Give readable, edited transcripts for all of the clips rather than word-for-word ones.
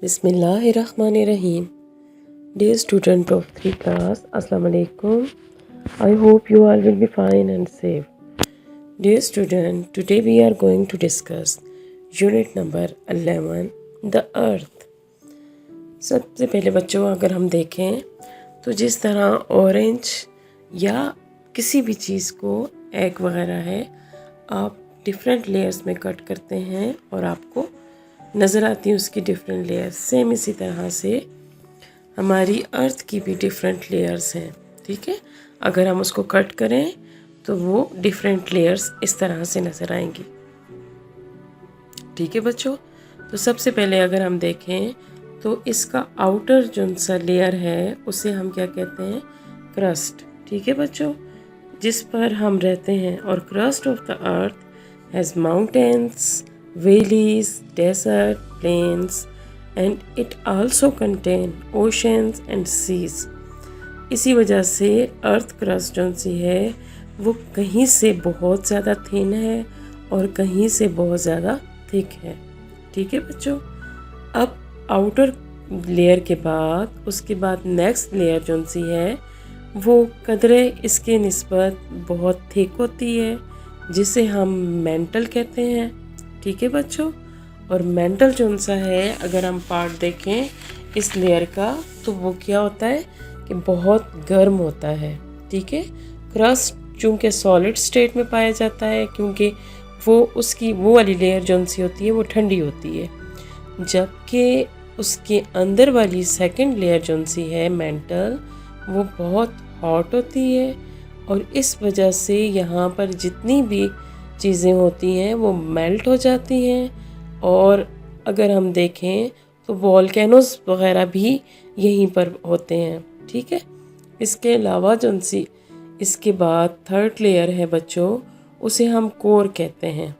Bismillahirrahmanirrahim. Dear student of 3 class, Assalamu alaikum. I hope you all will be fine and safe. Dear student, today we are going to discuss unit number 11, the earth. सबसे पहले बच्चों अगर हम देखें तो जिस तरह orange या किसी भी चीज़ को एग वगैरह है आप डिफरेंट लेयर्स में कट करते हैं और आपको नज़र आती है उसकी डिफरेंट लेयर्स, सेम इसी तरह से हमारी अर्थ की भी डिफरेंट लेयर्स हैं। ठीक है, अगर हम उसको कट करें तो वो डिफरेंट लेयर्स इस तरह से नज़र आएंगी। ठीक है बच्चों, तो सबसे पहले अगर हम देखें तो इसका आउटर जो सा लेयर है उसे हम क्या कहते हैं, क्रस्ट। ठीक है बच्चों, जिस पर हम रहते हैं। और crust of the earth has mountains, valleys, desert, plains, and it also contain oceans and seas. इसी वजह से अर्थ क्रस्ट जो सी है वो कहीं से बहुत ज़्यादा थिन है और कहीं से बहुत ज़्यादा थिक है। ठीक है बच्चों, अब आउटर लेयर के बाद उसके बाद नेक्स्ट लेयर जो सी है वो कदरे इसके निस्बत बहुत थिक होती है जिसे हम मेंटल कहते हैं। ठीक है बच्चों, और मेंटल जो सा है अगर हम पार्ट देखें इस लेयर का तो वो क्या होता है कि बहुत गर्म होता है। ठीक है, क्रस्ट चूँकि सॉलिड स्टेट में पाया जाता है क्योंकि वो उसकी वो वाली लेयर जो सी होती है वो ठंडी होती है, जबकि उसके अंदर वाली सेकंड लेयर जो सी है मेंटल वो बहुत हॉट होती है। और इस वजह से यहाँ पर जितनी भी चीज़ें होती हैं वो मेल्ट हो जाती हैं। और अगर हम देखें तो वॉल्केनोज़ वगैरह भी यहीं पर होते हैं। ठीक है, इसके अलावा जो सी इसके बाद थर्ड लेयर है बच्चों, उसे हम कोर कहते हैं।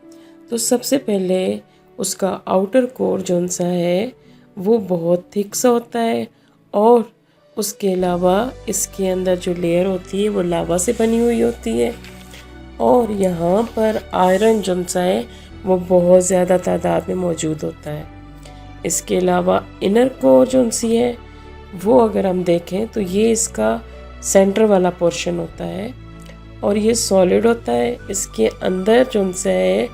तो सबसे पहले उसका आउटर कोर जो सा है वो बहुत थिक सा होता है और उसके अलावा इसके अंदर जो लेयर होती है वो लावा से बनी हुई होती है। और यहाँ पर आयरन जो सा है वो बहुत ज़्यादा तादाद में मौजूद होता है। इसके अलावा इनर कोर जो सी है वो अगर हम देखें तो ये इसका सेंटर वाला पोर्शन होता है और ये सॉलिड होता है। इसके अंदर जो सा है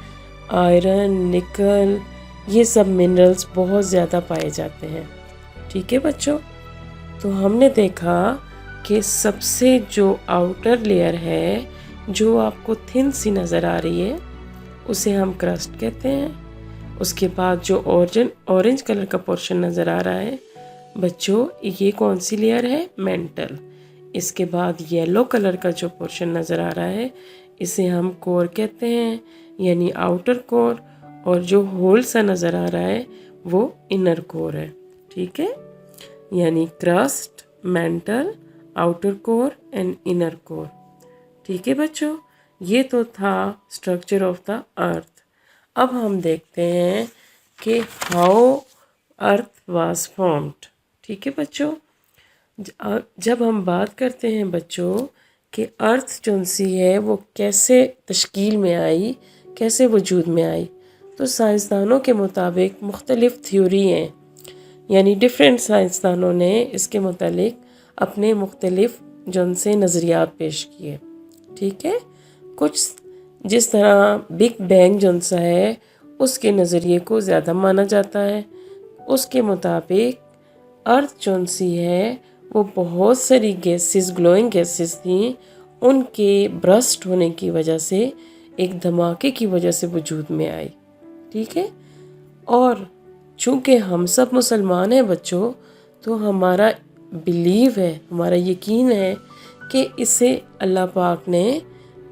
आयरन, निकल, ये सब मिनरल्स बहुत ज़्यादा पाए जाते हैं। ठीक है बच्चों, तो हमने देखा कि सबसे जो आउटर लेयर है जो आपको थिन सी नज़र आ रही है उसे हम क्रस्ट कहते हैं। उसके बाद जो ऑरेंज कलर का पोर्शन नज़र आ रहा है बच्चों ये कौन सी लेयर है, मेंटल। इसके बाद येलो कलर का जो पोर्शन नज़र आ रहा है इसे हम कोर कहते हैं, यानी आउटर कोर। और जो होल सा नज़र आ रहा है वो इनर कोर है। ठीक है, यानी crust, mental, outer core and inner core. ठीक है बच्चों, ये तो था स्ट्रक्चर ऑफ द अर्थ। अब हम देखते हैं कि हाउ अर्थ वाज फॉर्म्ड। ठीक है बच्चों, जब हम बात करते हैं बच्चों कि अर्थ जो सी है वो कैसे तश्कील में आई, कैसे वजूद में आई, तो साइंसदानों के मुताबिक मुख्तलिफ़ थ्योरी हैं, यानी डिफरेंट साइंसदानों ने इसके मुतालिक अपने मुख्तलिफ़ जो से नज़रियात पेश किए। ठीक है, कुछ जिस तरह बिग बैंग जो सा है उसके नज़रिए को ज़्यादा माना जाता है। उसके मुताबिक अर्थ जो सी है वो बहुत सारी गैसेस, ग्लोइंग गैसेस थी, उनके ब्रस्ट होने की वजह से एक धमाके की वजह से वजूद में आई। ठीक है, और चूँकि हम सब मुसलमान हैं बच्चों तो हमारा बिलीव है, हमारा यकीन है कि इसे अल्लाह पाक ने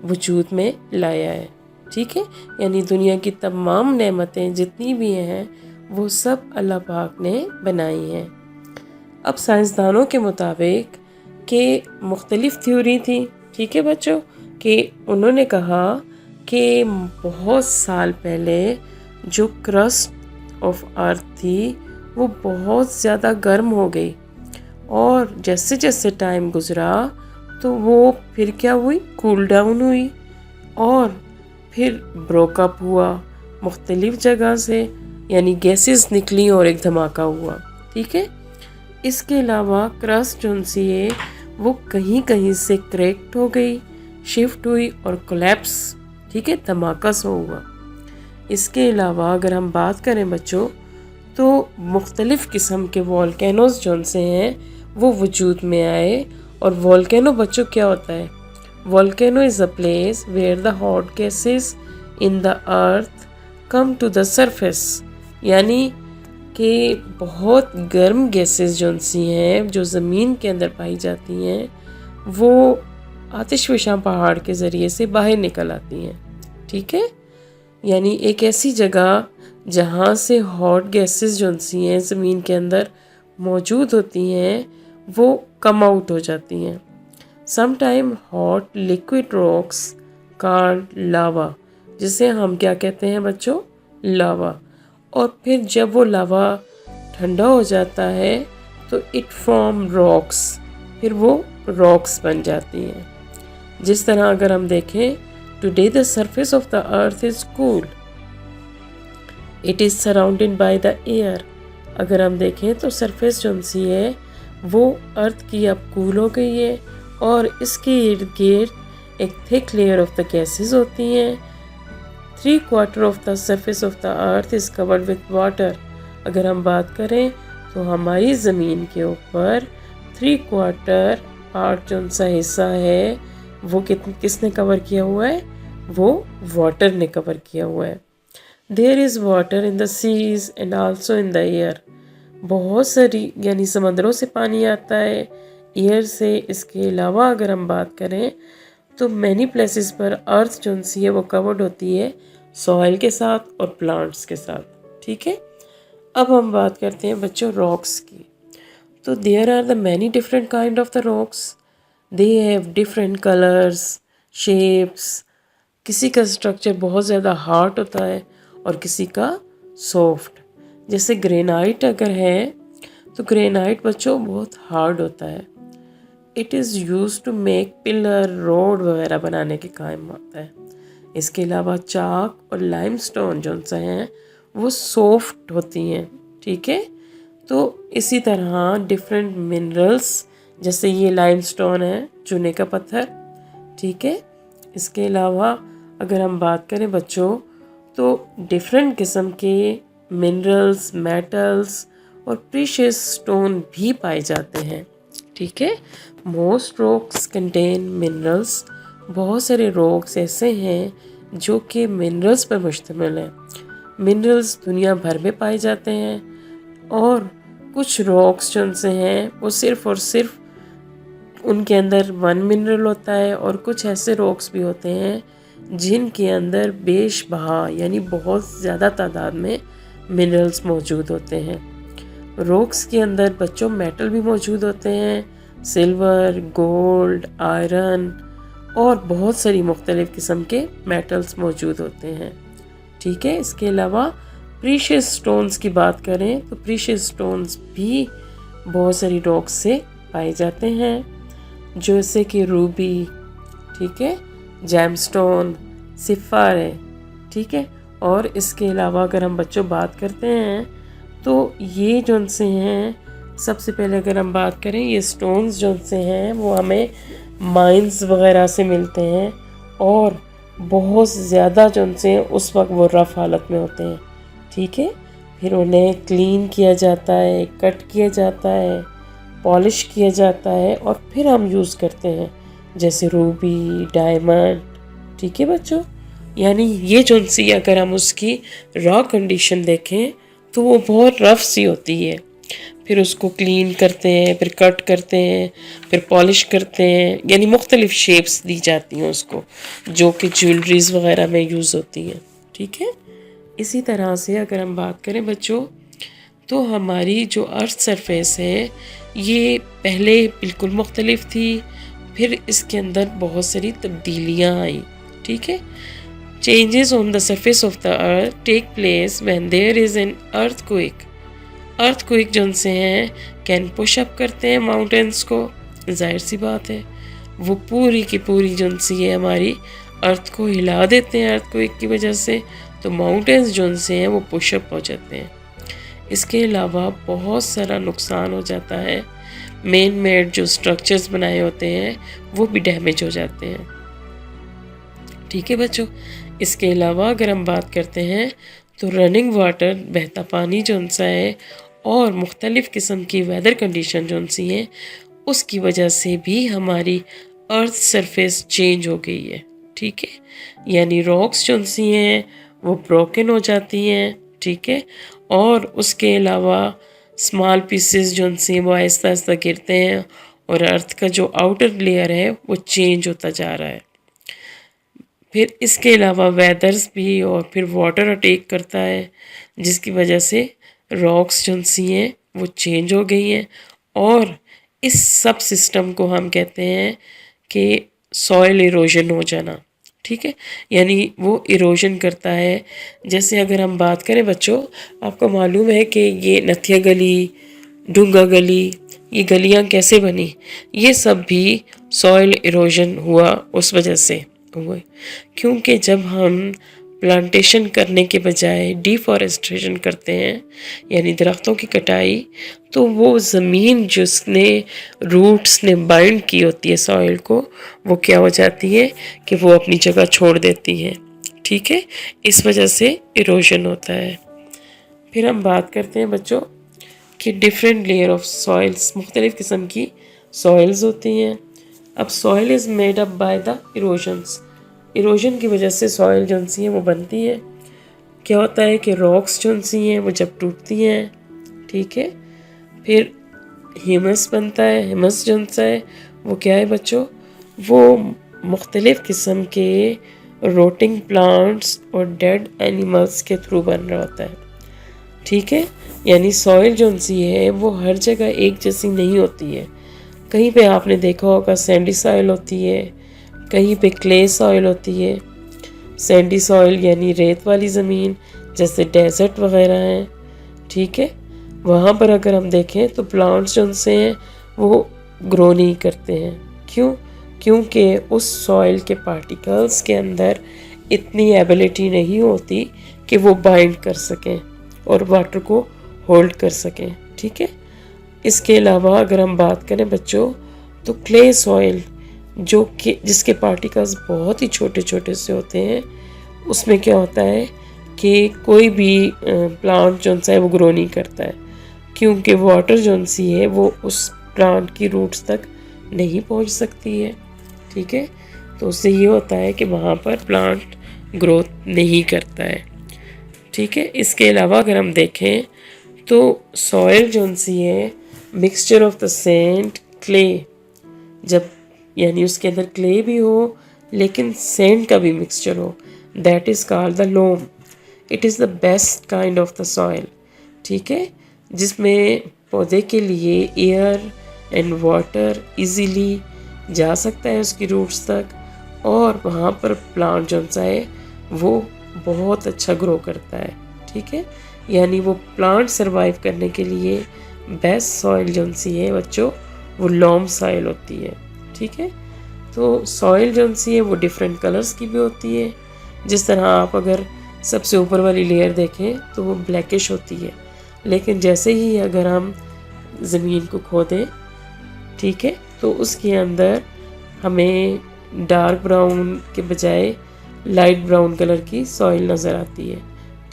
वजूद में लाया है। ठीक है, यानी दुनिया की तमाम नेमतें जितनी भी हैं वो सब अल्लाह पाक ने बनाई हैं। अब साइंसदानों के मुताबिक कि मुख्तलिफ़ थ्योरी थी। ठीक है बच्चों, कि उन्होंने कहा कि बहुत साल पहले जो क्रस्ट ऑफ अर्थ थी वो बहुत ज़्यादा गर्म हो गई और जैसे जैसे टाइम गुज़रा तो वो फिर क्या हुई, कूल डाउन हुई और फिर ब्रोकअप हुआ मुख्तलिफ़ जगह से। यानी गैसेस निकली और एक धमाका हुआ। ठीक है, इसके अलावा क्रस्ट जो सी है वो कहीं कहीं से क्रैक्ड हो गई, शिफ्ट हुई और कोलैप्स, ठीक है, धमाका सा हुआ। इसके अलावा अगर हम बात करें बच्चों तो मुख्तलिफ़ किस्म के वोल्केनोज जो से हैं वो वजूद में आए। और वोल्केनो बच्चों क्या होता है? Volcano is a place where the hot gases in the earth come to the surface, यानी कि बहुत गर्म गैसेस जो सी हैं जो ज़मीन के अंदर पाई जाती हैं वो आतिशफशां पहाड़ के ज़रिए से बाहर निकल आती हैं। ठीक है, यानी एक ऐसी जगह जहाँ से हॉट गैसेस जो सी हैं ज़मीन के अंदर मौजूद होती हैं वो कम आउट हो जाती हैं। Sometime hot liquid rocks called lava, जिसे हम क्या कहते हैं बच्चों? लावा। और फिर जब वो लावा ठंडा हो जाता है तो इट फॉर्म रॉक्स, फिर वो रॉक्स बन जाती हैं। जिस तरह अगर हम देखें, today the surface of the earth is cool, it is surrounded by the air. अगर हम देखें तो सरफेस जो सी है वो अर्थ की अब कूल हो गई है और इसके इर्द गिर्द एक thick layer of the gases होती हैं। 3/4 of the surface of the earth is covered with water. अगर हम बात करें तो हमारी ज़मीन के ऊपर 3/4 पार्ट जो सा हिस्सा है वो किसने कवर किया हुआ है? वो वाटर ने कवर किया हुआ है। There is water in the seas and also in the air. बहुत सारी यानी समंदरों से पानी आता है, एयर से। इसके अलावा अगर हम बात करें तो मैनी प्लेसेस पर अर्थ जो सी है वो कवर्ड होती है सॉइल के साथ और प्लांट्स के साथ। ठीक है, अब हम बात करते हैं बच्चों रॉक्स की। तो there are the many different kind of the rocks, they have different colours, shapes. किसी का स्ट्रक्चर बहुत ज़्यादा हार्ड होता है और किसी का सॉफ्ट। जैसे ग्रेनाइट अगर है तो ग्रेनाइट बच्चों बहुत हार्ड होता है। It is use to make pillar, road वगैरह बनाने के काम आता है। इसके अलावा चाक और लाइमस्टोन जो सा हैं वो सॉफ्ट होती हैं। ठीक है, तो इसी तरह डिफरेंट मिनरल्स, जैसे ये लाइमस्टोन है, चूने का पत्थर। ठीक है, इसके अलावा अगर हम बात करें बच्चों तो डिफरेंट किस्म के मिनरल्स, मेटल्स और प्रीशियस स्टोन भी पाए जाते हैं। ठीक है, मोस्ट रॉक्स कंटेन मिनरल्स। बहुत सारे रॉक्स ऐसे हैं जो कि मिनरल्स पर मुश्तमिल हैं। मिनरल्स दुनिया भर में पाए जाते हैं और कुछ रॉक्स जो से हैं वो सिर्फ़ और सिर्फ उनके अंदर वन मिनरल होता है और कुछ ऐसे रॉक्स भी होते हैं जिनके अंदर बेशबहा यानी बहुत ज़्यादा तादाद में मिनरल्स मौजूद होते हैं। रॉक्स के अंदर बच्चों मेटल भी मौजूद होते हैं, सिल्वर, गोल्ड, आयरन और बहुत सारी मुख्तलिफ़ किस्म के मेटल्स मौजूद होते हैं। ठीक है, इसके अलावा प्रीशियस स्टोन्स की बात करें तो प्रीशियस स्टोन्स भी बहुत सारी रॉक्स से पाए जाते हैं, जैसे कि रूबी, ठीक है, जैमस्टोन, सिफ़ार है। ठीक है, और इसके अलावा अगर हम बच्चों बात करते हैं तो ये जो से हैं, सबसे पहले अगर हम बात करें ये स्टोन्स जो से हैं वो हमें माइंस वगैरह से मिलते हैं और बहुत ज़्यादा जो से उस वक्त वो रफ़ हालत में होते हैं। ठीक है, फिर उन्हें क्लीन किया जाता है, कट किया जाता है, पॉलिश किया जाता है और फिर हम यूज़ करते हैं, जैसे रूबी, डायमंड। ठीक है बच्चों, यानी ये जो सी अगर हम उसकी रॉ कंडीशन देखें तो वो बहुत रफ़ सी होती है। फिर उसको क्लीन करते हैं, फिर कट करते हैं, फिर पॉलिश करते हैं, यानी मुख्तलिफ़ शेप्स दी जाती हैं उसको, जो कि ज्वेलरीज़ वगैरह में यूज़ होती हैं। ठीक है, इसी तरह से अगर हम बात करें बच्चों तो हमारी जो अर्थ सरफेस है ये पहले बिल्कुल मुख्तलिफ थी, फिर इसके अंदर बहुत सारी तब्दीलियाँ आई। ठीक है, changes on the surface of the earth take place when there is an earthquake. Earthquake जो से हैं कैन पुश अप करते हैं माउंटेन्स को, जाहिर सी बात है वो पूरी की पूरी जो सी है हमारी अर्थ को हिला देते हैं अर्थक्वेक की वजह से, तो माउंटेन्स जो से हैं वो पुशअप हो जाते हैं। इसके अलावा बहुत सारा नुकसान हो जाता है, मेन मेड जो स्ट्रक्चर्स बनाए होते हैं वो भी डैमेज हो जाते हैं। ठीक है बच्चों, इसके अलावा अगर हम बात करते हैं तो रनिंग वाटर, बहता पानी जो सा है, और मुख्तलिफ़ किस्म की वेदर कंडीशन जो सी हैं, उसकी वजह से भी हमारी अर्थ सरफेस चेंज हो गई है। ठीक है, यानी रॉक्स जो सी हैं वो ब्रोकन हो जाती हैं। ठीक है, और उसके अलावा स्मॉल पीसेस जो सी वो आहिस्ता आहिस्ता गिरते हैं और अर्थ का जो आउटर लेयर है वो चेंज होता जा रहा है। फिर इसके अलावा वेदर्स भी और फिर वाटर अटैक करता है, जिसकी वजह से रॉक्स जो सी हैं वो चेंज हो गई हैं, और इस सब सिस्टम को हम कहते हैं कि सॉइल इरोजन हो जाना। ठीक है, यानी वो इरोजन करता है। जैसे अगर हम बात करें बच्चों, आपको मालूम है कि ये नथिया गली, डूंगा गली, ये गलियां कैसे बनी? ये सब भी सॉइल इरोजन हुआ उस वजह से हुए, क्योंकि जब हम प्लांटेशन करने के बजाय डिफॉरेस्टेशन करते हैं, यानी दरख्तों की कटाई, तो वो ज़मीन जिसने रूट्स ने बाइंड की होती है सॉइल को, वो क्या हो जाती है कि वो अपनी जगह छोड़ देती है। ठीक है, इस वजह से इरोजन होता है। फिर हम बात करते हैं बच्चों कि डिफरेंट लेयर ऑफ सॉइल्स, मुख्तलिफ़ किस्म की सॉइल्स होती हैं। अब soil is made up by the erosions, erosion की वजह से सॉइल जो सी है वो बनती है। क्या होता है कि रॉक्स जो सी हैं वो जब टूटती हैं, ठीक है, फिर ह्यूमस बनता है। ह्यूमस जो सा है वो क्या है बच्चों? वो मुख्तलिफ़ किस्म के रोटिंग प्लांट्स और डेड एनिमल्स के थ्रू बन रहा होता है। ठीक है, यानी सॉइल जो सी है वो हर जगह एक जैसी नहीं होती है। कहीं पे आपने देखा होगा सैंडी सॉइल होती है, कहीं पे क्ले सॉइल होती है। सैंडी सॉइल यानी रेत वाली ज़मीन, जैसे डेजर्ट वगैरह हैं। ठीक है, वहाँ पर अगर हम देखें तो प्लांट्स जो से हैं वो ग्रो नहीं करते हैं। क्यों? क्योंकि उस सॉइल के पार्टिकल्स के अंदर इतनी एबिलिटी नहीं होती कि वो बाइंड कर सकें और वाटर को होल्ड कर सकें। ठीक है, इसके अलावा अगर हम बात करें बच्चों तो क्ले सॉइल जो कि जिसके पार्टिकल्स बहुत ही छोटे छोटे से होते हैं, उसमें क्या होता है कि कोई भी प्लांट जो सा है वो ग्रो नहीं करता है, क्योंकि वाटर जो सी है वो उस प्लांट की रूट्स तक नहीं पहुंच सकती है। ठीक है, तो उससे ये होता है कि वहाँ पर प्लांट ग्रोथ नहीं करता है। ठीक है, इसके अलावा अगर हम देखें तो सॉइल जो सी है mixture of the sand clay, जब यानी उसके अंदर क्ले भी हो लेकिन सैंड का भी मिक्सचर हो, that is called the loam. It is the best kind of the soil. ठीक है, जिसमें पौधे के लिए एयर एंड वाटर इजीली जा सकता है उसकी रूट्स तक, और वहाँ पर प्लांट जो सा है वो बहुत अच्छा ग्रो करता है। ठीक है, यानी वो प्लांट सरवाइव करने के लिए बेस्ट सॉइल जो सी है बच्चों वो लॉम सॉइल होती है। ठीक है, तो सॉइल जो सी है वो डिफरेंट कलर्स की भी होती है। जिस तरह आप अगर सबसे ऊपर वाली लेयर देखें तो वो ब्लैकिश होती है, लेकिन जैसे ही अगर हम ज़मीन को खोदें, ठीक है, तो उसके अंदर हमें डार्क ब्राउन के बजाय लाइट ब्राउन कलर की सॉइल नज़र आती है।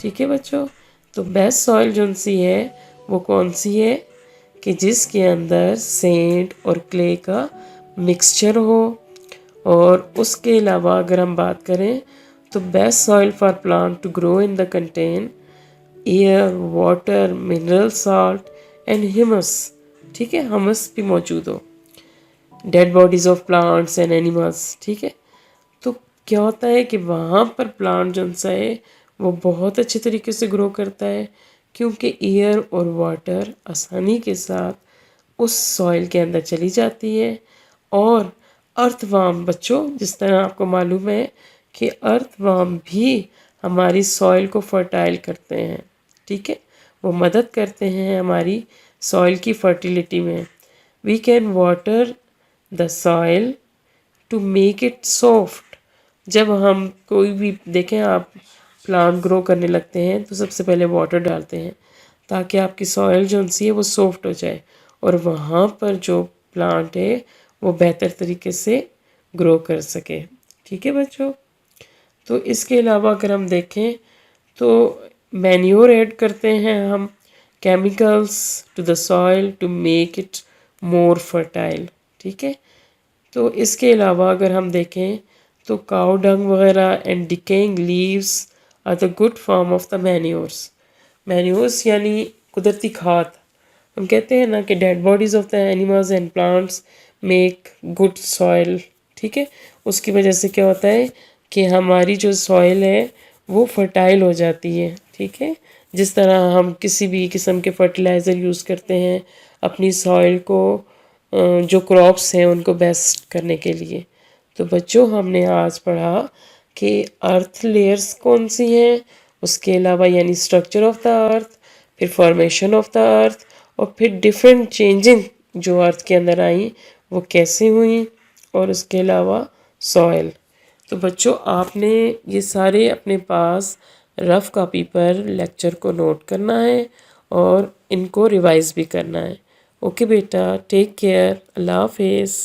ठीक है बच्चों, तो बेस्ट सॉइल जो सी है वो कौन सी है कि जिसके अंदर सैंड और क्ले का मिक्सचर हो, और उसके अलावा अगर हम बात करें तो best soil for plant to grow in the contain air, water, mineral salt and humus. ठीक है, ह्यूमस भी मौजूद हो, dead bodies of plants and animals. ठीक है, तो क्या होता है कि वहाँ पर प्लांट जो सा है वो बहुत अच्छे तरीके से ग्रो करता है, क्योंकि एयर और वाटर आसानी के साथ उस सॉइल के अंदर चली जाती है। और अर्थवार्म बच्चों, जिस तरह आपको मालूम है कि अर्थवार्म भी हमारी सॉइल को फर्टाइल करते हैं। ठीक है, वो मदद करते हैं हमारी सॉइल की फर्टिलिटी में। We can water the soil to make it soft. जब हम कोई भी देखें, आप प्लांट ग्रो करने लगते हैं तो सबसे पहले वाटर डालते हैं ताकि आपकी सॉइल जो सी है वो सॉफ्ट हो जाए और वहाँ पर जो प्लांट है वो बेहतर तरीके से ग्रो कर सके। ठीक है बच्चों। तो इसके अलावा अगर हम देखें तो मैन्योर ऐड करते हैं हम, chemicals to the soil to make it more fertile. ठीक है। तो इसके अलावा अगर हम देखें तो काऊ डंग वगैरह and decaying leaves are the good form of the manures. Manures यानी कुदरती खाद। हम कहते हैं ना कि dead bodies of the animals and plants make good soil. ठीक है। उसकी वजह से क्या होता है कि हमारी जो सॉइल है वो फर्टाइल हो जाती है। ठीक है। जिस तरह हम किसी भी किस्म के फर्टिलाइज़र यूज़ करते हैं अपनी सॉइल को जो क्रॉप्स हैं उनको बेस्ट करने के लिए। तो बच्चों हमने आज पढ़ा कि अर्थ लेयर्स कौन सी हैं, उसके अलावा यानी स्ट्रक्चर ऑफ द अर्थ, फिर फॉर्मेशन ऑफ द अर्थ, और फिर डिफरेंट चेंजिंग जो अर्थ के अंदर आई वो कैसे हुई, और उसके अलावा सॉइल। तो बच्चों आपने ये सारे अपने पास रफ़ कॉपी पर लेक्चर को नोट करना है और इनको रिवाइज़ भी करना है। ओके बेटा, टेक केयर, अल्लाह हाफिज़।